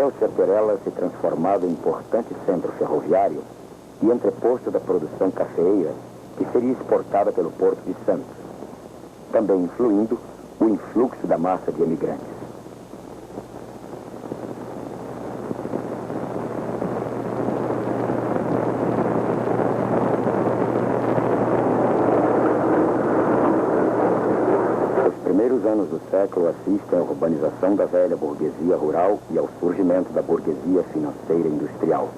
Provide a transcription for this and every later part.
até o Sertorella se transformado em importante centro ferroviário e entreposto da produção cafeeira que seria exportada pelo Porto de Santos, também influindo o influxo da massa de emigrantes. Os primeiros anos do século assistem à urbanização da velha burguesia rural e ao surgimento da burguesia financeira e industrial.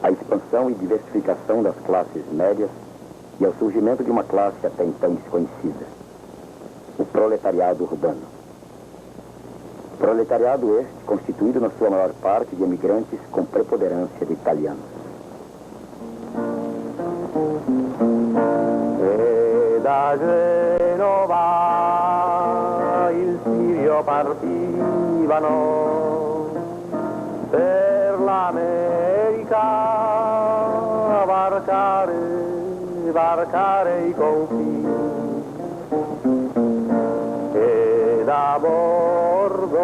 A expansão e diversificação das classes médias e ao surgimento de uma classe até então desconhecida, o proletariado urbano. Proletariado este constituído na sua maior parte de emigrantes com preponderância de italianos. E da Genova il Sirio partivano per l'America varcare i confini, e da bordo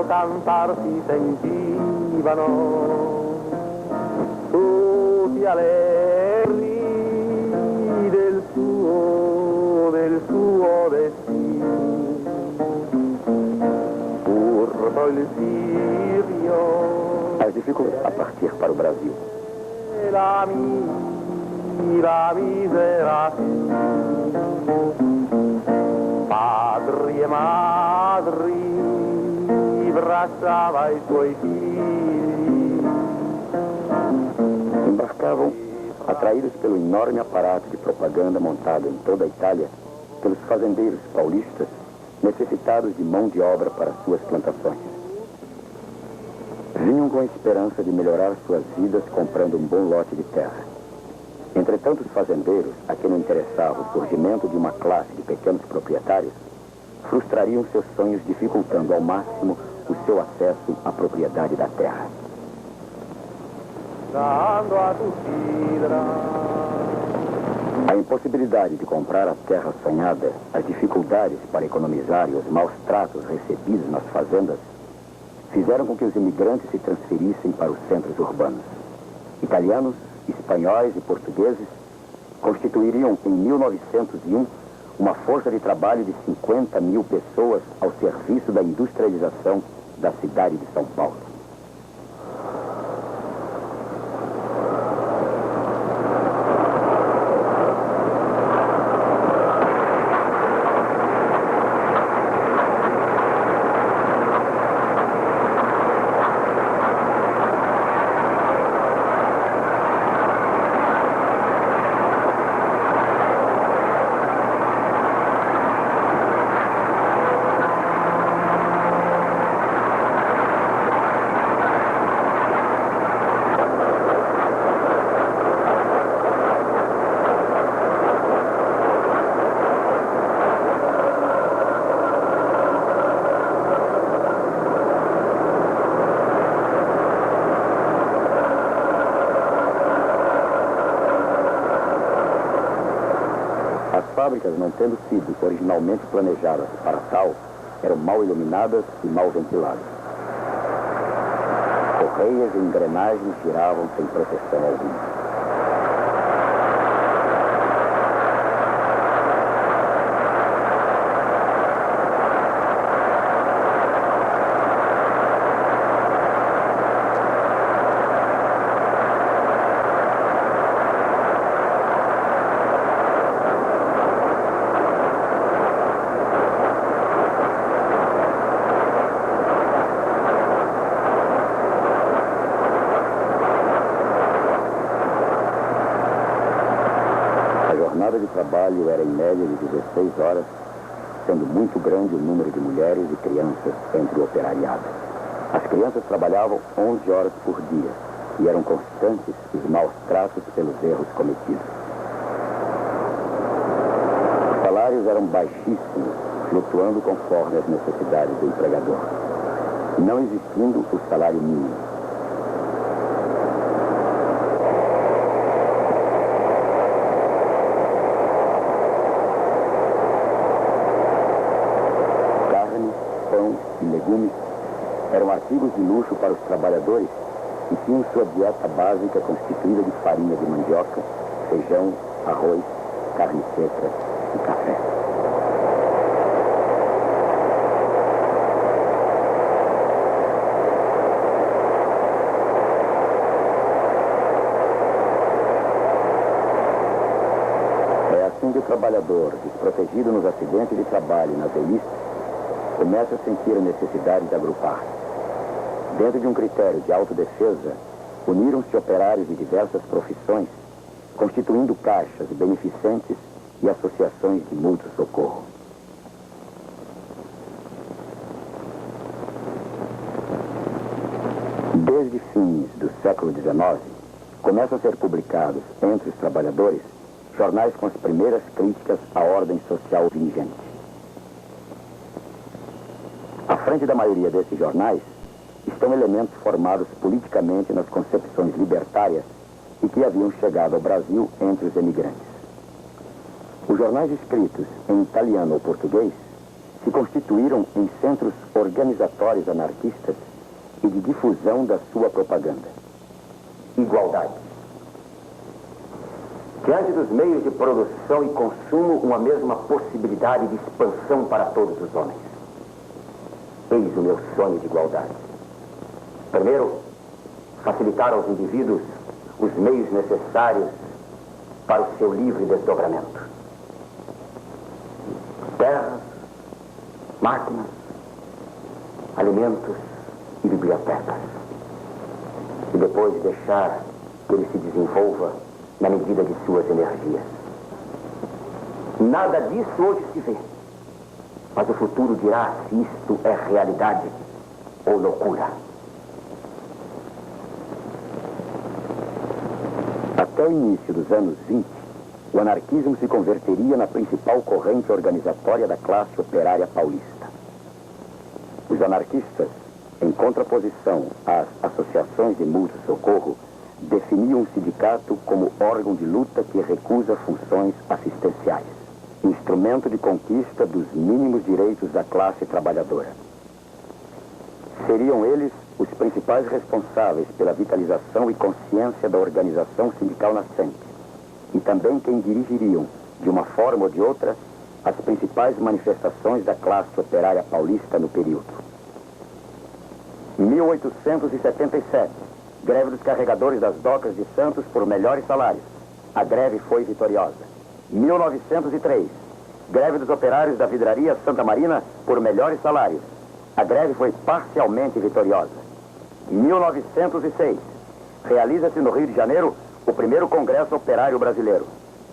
cantar si sentivano tutti allegri del suo destino. Urso il Sirio As dificuldades a partir para o Brasil. la misera, padri e madri abbracciava i suoi figli. Embarcavam, atraídos pelo enorme aparato de propaganda montado em toda a Itália pelos fazendeiros paulistas necessitados de mão de obra para suas plantações. Vinham com a esperança de melhorar suas vidas comprando um bom lote de terra. Entretanto, os fazendeiros, a quem não interessava o surgimento de uma classe de pequenos proprietários, frustrariam seus sonhos dificultando ao máximo o seu acesso à propriedade da terra. Dando a tucidra, A impossibilidade de comprar a terra sonhada, as dificuldades para economizar e os maus tratos recebidos nas fazendas fizeram com que os imigrantes se transferissem para os centros urbanos. Italianos, espanhóis e portugueses constituiriam em 1901 uma força de trabalho de 50 mil pessoas ao serviço da industrialização da cidade de São Paulo. As fábricas, não tendo sido originalmente planejadas para tal, eram mal iluminadas e mal ventiladas. Correias e engrenagens giravam sem proteção alguma. A jornada de trabalho era em média de 16 horas, sendo muito grande o número de mulheres e crianças entre o operariado. As crianças trabalhavam 11 horas por dia e eram constantes os maus tratos pelos erros cometidos. Os salários eram baixíssimos, flutuando conforme as necessidades do empregador, não existindo o salário mínimo. Eram artigos de luxo para os trabalhadores e tinham sua dieta básica constituída de farinha de mandioca, feijão, arroz, carne seca e café. É assim que o trabalhador, desprotegido nos acidentes de trabalho e nas velhices, começa a sentir a necessidade de agrupar-se. Dentro de um critério de autodefesa, uniram-se operários de diversas profissões, constituindo caixas beneficentes e associações de mútuo socorro. Desde fins do século XIX, começam a ser publicados entre os trabalhadores jornais com as primeiras críticas à ordem social vigente. À frente da maioria desses jornais estão elementos formados politicamente nas concepções libertárias e que haviam chegado ao Brasil entre os emigrantes. Os jornais escritos em italiano ou português se constituíram em centros organizatórios anarquistas e de difusão da sua propaganda. Igualdade. Diante dos meios de produção e consumo, uma mesma possibilidade de expansão para todos os homens. Eis o meu sonho de igualdade. Primeiro, facilitar aos indivíduos os meios necessários para o seu livre desdobramento. Terras, máquinas, alimentos e bibliotecas. E depois deixar que ele se desenvolva na medida de suas energias. Nada disso hoje se vê. Mas o futuro dirá se isto é realidade ou loucura. Até o início dos anos 20, o anarquismo se converteria na principal corrente organizatória da classe operária paulista. Os anarquistas, em contraposição às associações de mútuo socorro, definiam o sindicato como órgão de luta que recusa funções assistenciais, instrumento de conquista dos mínimos direitos da classe trabalhadora. Seriam eles os principais responsáveis pela vitalização e consciência da organização sindical nascente, e também quem dirigiriam, de uma forma ou de outra, as principais manifestações da classe operária paulista no período. 1877, greve dos carregadores das docas de Santos por melhores salários. A greve foi vitoriosa. 1903, greve dos operários da vidraria Santa Marina por melhores salários. A greve foi parcialmente vitoriosa. 1906, realiza-se no Rio de Janeiro o primeiro Congresso Operário Brasileiro.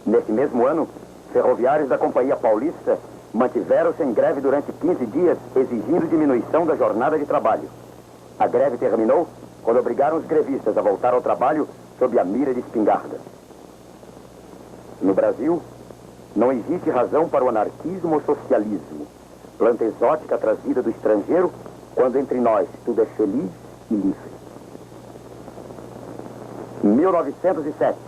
Nesse mesmo ano, ferroviários da Companhia Paulista mantiveram-se em greve durante 15 dias, exigindo diminuição da jornada de trabalho. A greve terminou quando obrigaram os grevistas a voltar ao trabalho sob a mira de espingarda. No Brasil, não existe razão para o anarquismo ou socialismo, planta exótica trazida do estrangeiro, quando entre nós tudo é feliz e livre. 1907,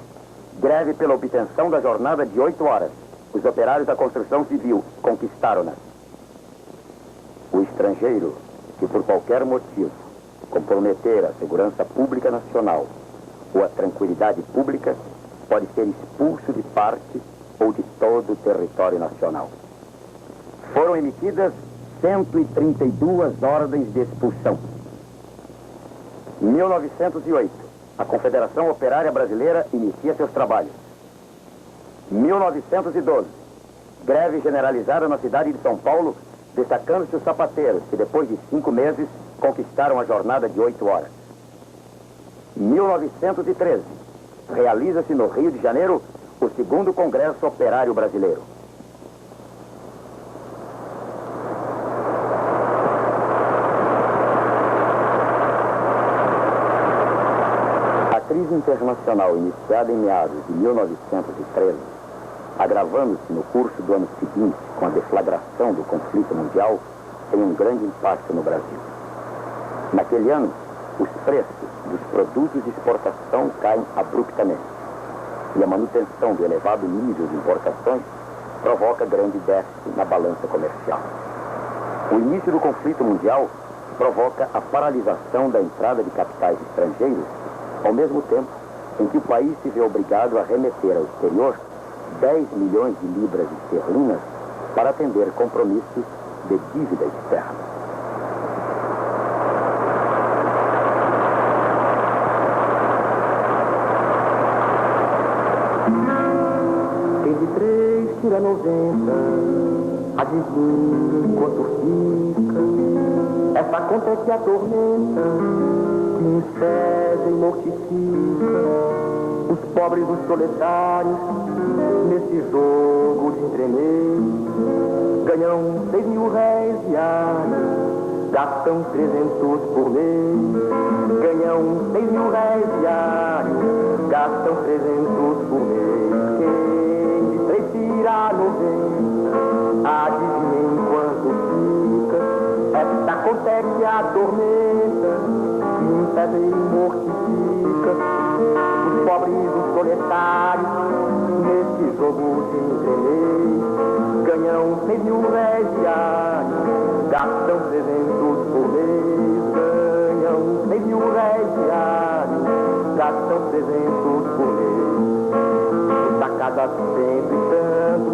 greve pela obtenção da jornada de 8 horas. Os operários da construção civil conquistaram-na. O estrangeiro, que por qualquer motivo comprometer a segurança pública nacional ou a tranquilidade pública, pode ser expulso de parte ou de todo o território nacional. Foram emitidas 132 ordens de expulsão. 1908, a Confederação Operária Brasileira inicia seus trabalhos. 1912, greve generalizada na cidade de São Paulo, destacando-se os sapateiros, que depois de 5 meses conquistaram a jornada de 8 horas. 1913, realiza-se no Rio de Janeiro o segundo Congresso Operário Brasileiro. A crise internacional iniciada em meados de 1913, agravando-se no curso do ano seguinte com a deflagração do conflito mundial, tem um grande impacto no Brasil. Naquele ano, os preços dos produtos de exportação caem abruptamente e a manutenção do elevado nível de importações provoca grande déficit na balança comercial. O início do conflito mundial provoca a paralisação da entrada de capitais estrangeiros, ao mesmo tempo em que o país se vê obrigado a remeter ao exterior 10 milhões de libras esterlinas para atender compromissos de dívida externa. Quem de 3 tira 90, adivinha quanto fica. Essa conta é que atormenta, que infeza e mortifica os pobres, os proletários, nesse jogo de entremeio. Ganham 6 mil réis diários, gastam 300 por mês. Ganham 6 mil réis diários, gastam 300 por mês. Quem de 3 tira 90, adivinhem quanto fica. Esta conta é que atormenta, que impede e mortifica os pobres, os proletários, nesse jogo de entremeio. Ganham 6 mil réis diários, gastam 300 por mês. Ganham 6 mil réis diários, gastam 300 por mês. Sacada sempre tanto,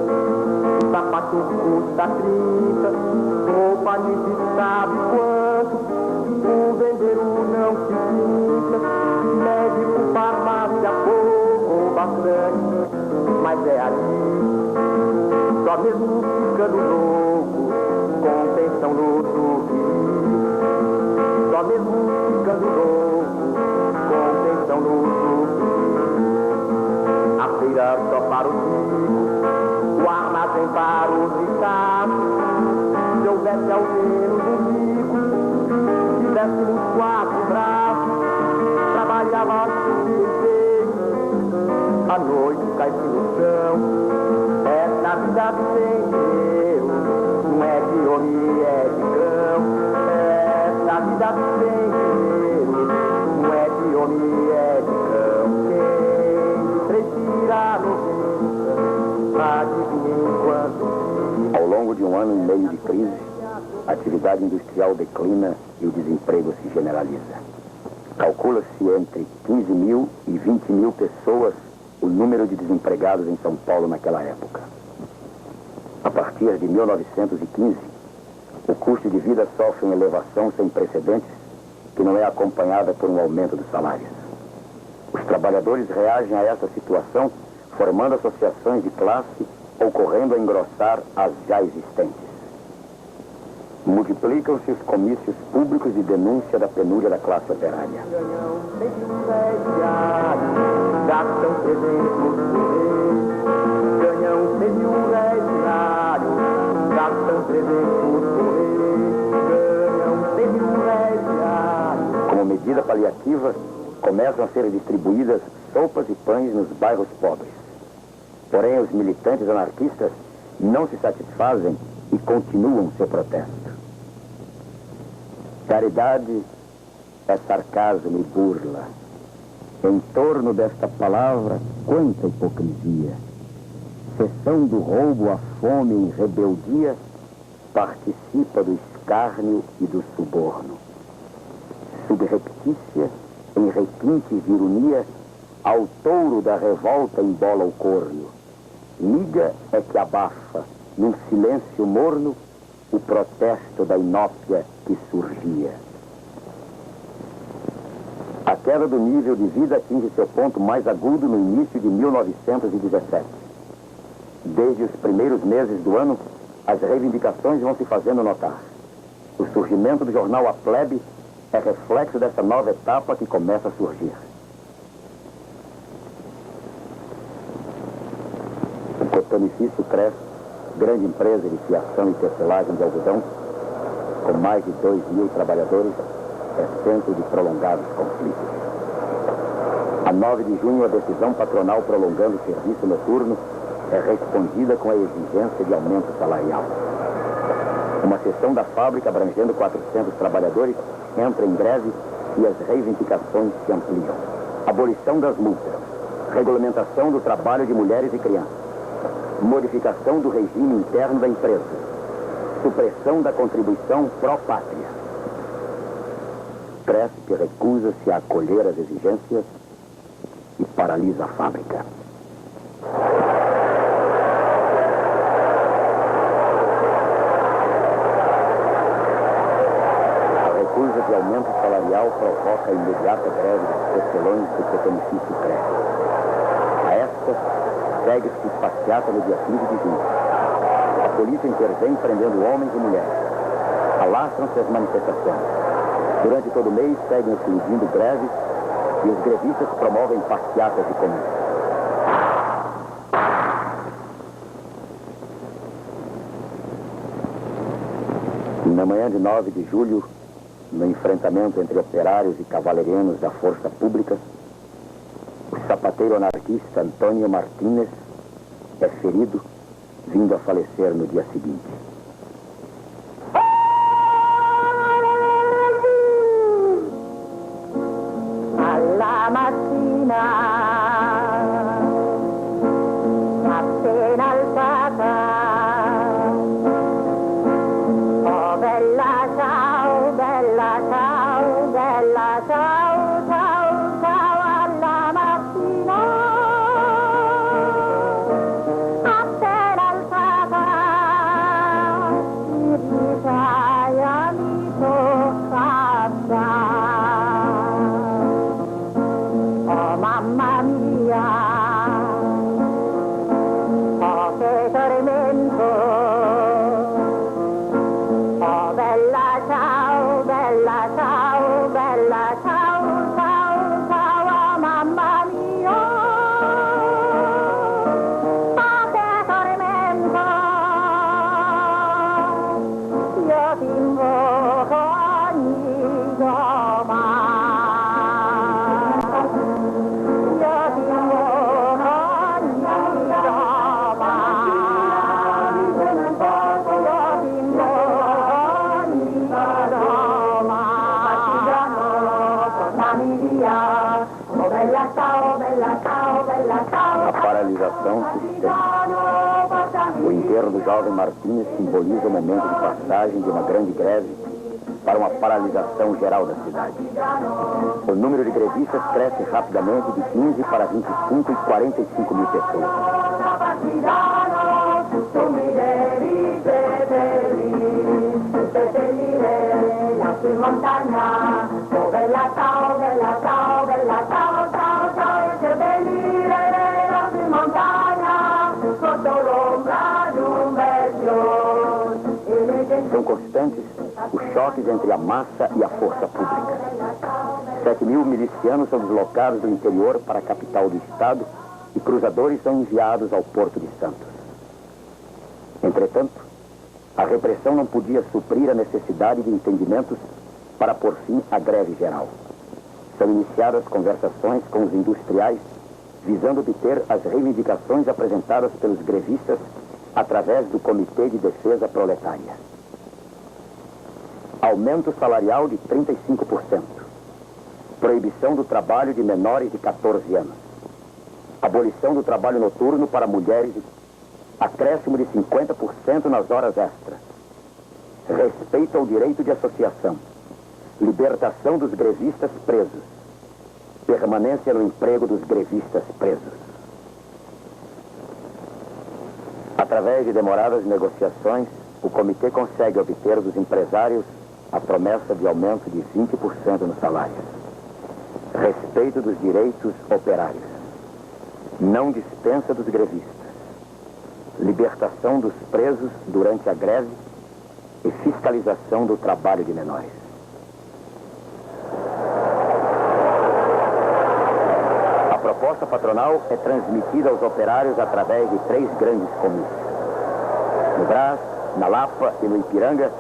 sapato custa 30, roupa nem se sabe quanto, o vendeiro não se pinta, médico, farmácia, pouco, bastante, mas é ali, só mesmo ficando louco, com pensão no dormir, só mesmo ficando louco, com pensão no dormir. A feira só para os ricos, o armazém para os ricaços. Se houvesse ao menos um rico, tivéssemos 4 braços, trabalhava inteiro, a noite cai-se no chão. Essa vida sem Deus, não é de homem, é de cão. Essa vida sem Deus, não é de homem, é de cão. Quem de 3 tira 90, adivinhem quanto. Ao longo de um ano e meio de crise, a atividade industrial declina e o desemprego se generaliza. Calcula-se entre 15 mil e 20 mil pessoas o número de desempregados em São Paulo naquela época. A partir de 1915, o custo de vida sofre uma elevação sem precedentes que não é acompanhada por um aumento dos salários. Os trabalhadores reagem a essa situação formando associações de classe ou correndo a engrossar as já existentes. Multiplicam-se os comícios públicos de denúncia da penúria da classe operária. Ganham 6 mil réis diários, gastam 300 por mês. Ganham 6 mil réis diários, gastam 300 por mês. Ganham 6 mil réis diários. Como medida paliativa, começam a ser distribuídas sopas e pães nos bairros pobres. Porém, os militantes anarquistas não se satisfazem e continuam seu protesto. Caridade é sarcasmo e burla. Em torno desta palavra, quanta hipocrisia. Cessão do roubo, a fome em rebeldia, participa do escárnio e do suborno. Subreptícia, em requintes de ironia, ao touro da revolta embola o corno. Liga é que abafa, num silêncio morno, o protesto da inópia que surgia. A queda do nível de vida atinge seu ponto mais agudo no início de 1917. Desde os primeiros meses do ano, as reivindicações vão se fazendo notar. O surgimento do jornal A Plebe é reflexo dessa nova etapa que começa a surgir. O cotonifício cresce, grande empresa de fiação e tecelagem de algodão, com mais de 2.000 trabalhadores, é centro de prolongados conflitos. A 9 de junho, a decisão patronal prolongando o serviço noturno é respondida com a exigência de aumento salarial. Uma seção da fábrica, abrangendo 400 trabalhadores, entra em greve e as reivindicações se ampliam. Abolição das multas, regulamentação do trabalho de mulheres e crianças, modificação do regime interno da empresa, supressão da contribuição pró-pátria. Cresp recusa-se a acolher as exigências e paralisa a fábrica. A recusa de aumento salarial provoca a imediata greve dos tecelões do pequenifício Cresp. A esta segue-se passeata no dia 15 de junho. A polícia intervém prendendo homens e mulheres. Alastram-se as manifestações. Durante todo o mês seguem explodindo greves e os grevistas promovem passeatas de comício. Na manhã de 9 de julho, no enfrentamento entre operários e cavalerianos da força pública, o sapateiro anarquista Antônio Martínez é ferido, vindo a falecer no dia seguinte. Alla mattina, appena alzata, oh bella ciao, bella ciao, bella ciao, ciao, ciao, alla mattina, appena alzata, mi dice amico, cassa. Mamma mia, oh che tormento, oh bella ciao, bella ciao, bella ciao, ciao, ciao, mamma mia, oh che tormento, io ti invoco ogni domani. A paralisação se estende. O enterro do jovem Martínez simboliza o momento de passagem de uma grande greve para uma paralisação geral da cidade. O número de grevistas cresce rapidamente de 15 para 25 e 45 mil pessoas. São constantes os choques entre a massa e a força pública. 7.000 milicianos são deslocados do interior para a capital do estado e cruzadores são enviados ao Porto de Santos. Entretanto, a repressão não podia suprir a necessidade de entendimentos para pôr fim à greve geral. São iniciadas conversações com os industriais visando obter as reivindicações apresentadas pelos grevistas através do Comitê de Defesa Proletária. Aumento salarial de 35%. Proibição do trabalho de menores de 14 anos. Abolição do trabalho noturno para mulheres. Acréscimo de 50% nas horas extras. Respeito ao direito de associação. Libertação dos grevistas presos. Permanência no emprego dos grevistas presos. Através de demoradas negociações, o comitê consegue obter dos empresários a promessa de aumento de 20% nos salários. Respeito dos direitos operários. Não dispensa dos grevistas. Libertação dos presos durante a greve e fiscalização do trabalho de menores. A proposta patronal é transmitida aos operários através de 3 grandes comícios. No Brás, na Lapa e no Ipiranga,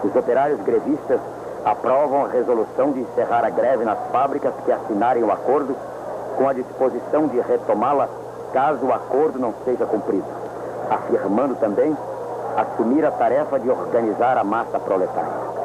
os operários grevistas aprovam a resolução de encerrar a greve nas fábricas que assinarem o acordo, com a disposição de retomá-la caso o acordo não seja cumprido, afirmando também assumir a tarefa de organizar a massa proletária.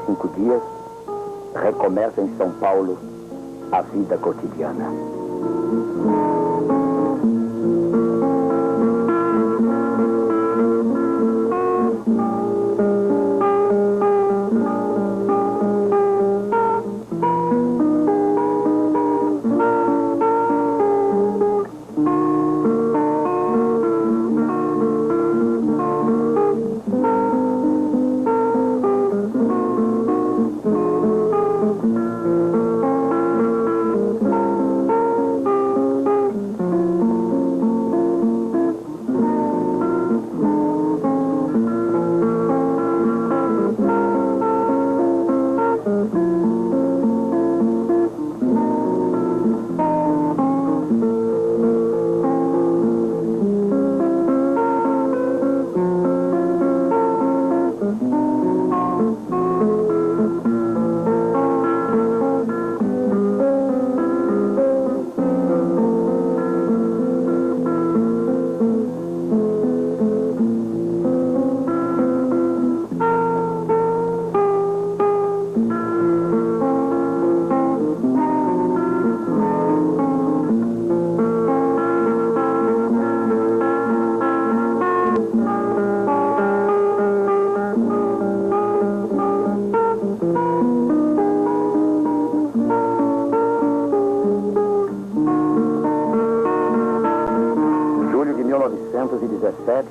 5 dias, recomeça em São Paulo a vida cotidiana.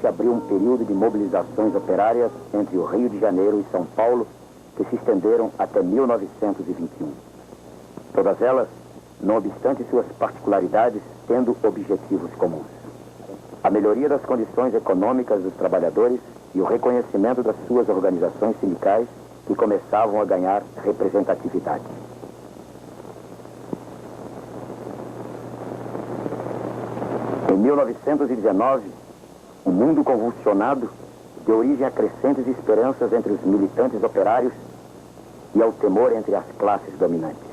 Abriu um período de mobilizações operárias entre o Rio de Janeiro e São Paulo, que se estenderam até 1921. Todas elas, não obstante suas particularidades, tendo objetivos comuns: a melhoria das condições econômicas dos trabalhadores e o reconhecimento das suas organizações sindicais, que começavam a ganhar representatividade. Em 1919, um mundo convulsionado deu origem a crescentes esperanças entre os militantes operários e ao temor entre as classes dominantes.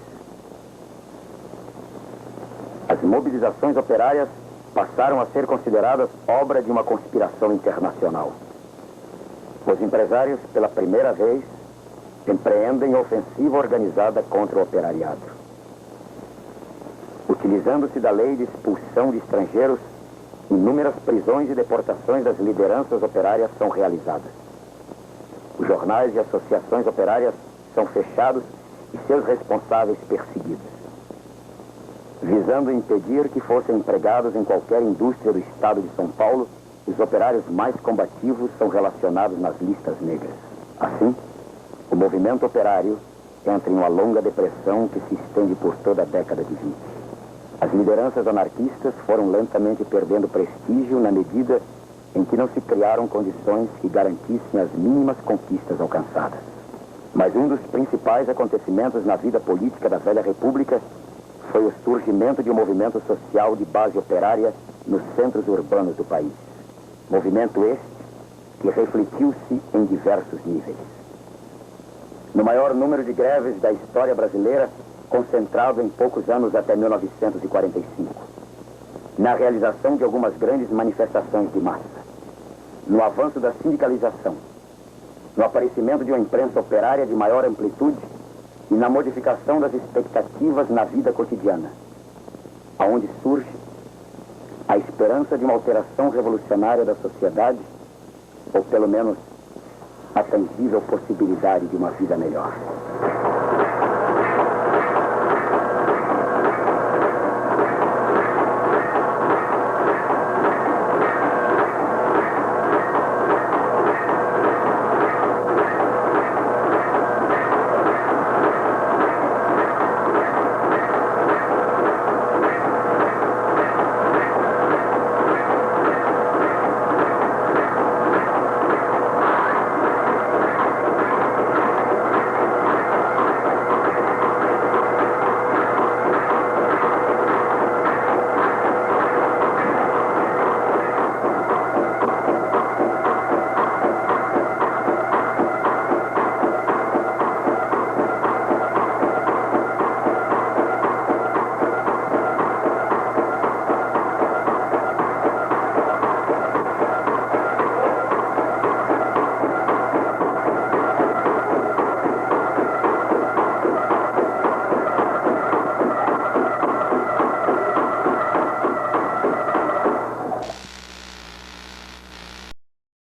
As mobilizações operárias passaram a ser consideradas obra de uma conspiração internacional. Os empresários, pela primeira vez, empreendem ofensiva organizada contra o operariado. Utilizando-se da lei de expulsão de estrangeiros, inúmeras prisões e deportações das lideranças operárias são realizadas. Os jornais e associações operárias são fechados e seus responsáveis perseguidos, visando impedir que fossem empregados em qualquer indústria do estado de São Paulo. Os operários mais combativos são relacionados nas listas negras. Assim, o movimento operário entra em uma longa depressão que se estende por toda a década de 20. As lideranças anarquistas foram lentamente perdendo prestígio na medida em que não se criaram condições que garantissem as mínimas conquistas alcançadas. Mas um dos principais acontecimentos na vida política da velha república foi o surgimento de um movimento social de base operária nos centros urbanos do país. Movimento este que refletiu-se em diversos níveis. No maior número de greves da história brasileira, concentrado em poucos anos até 1945, na realização de algumas grandes manifestações de massa, no avanço da sindicalização, no aparecimento de uma imprensa operária de maior amplitude e na modificação das expectativas na vida cotidiana, aonde surge a esperança de uma alteração revolucionária da sociedade, ou pelo menos a tangível possibilidade de uma vida melhor.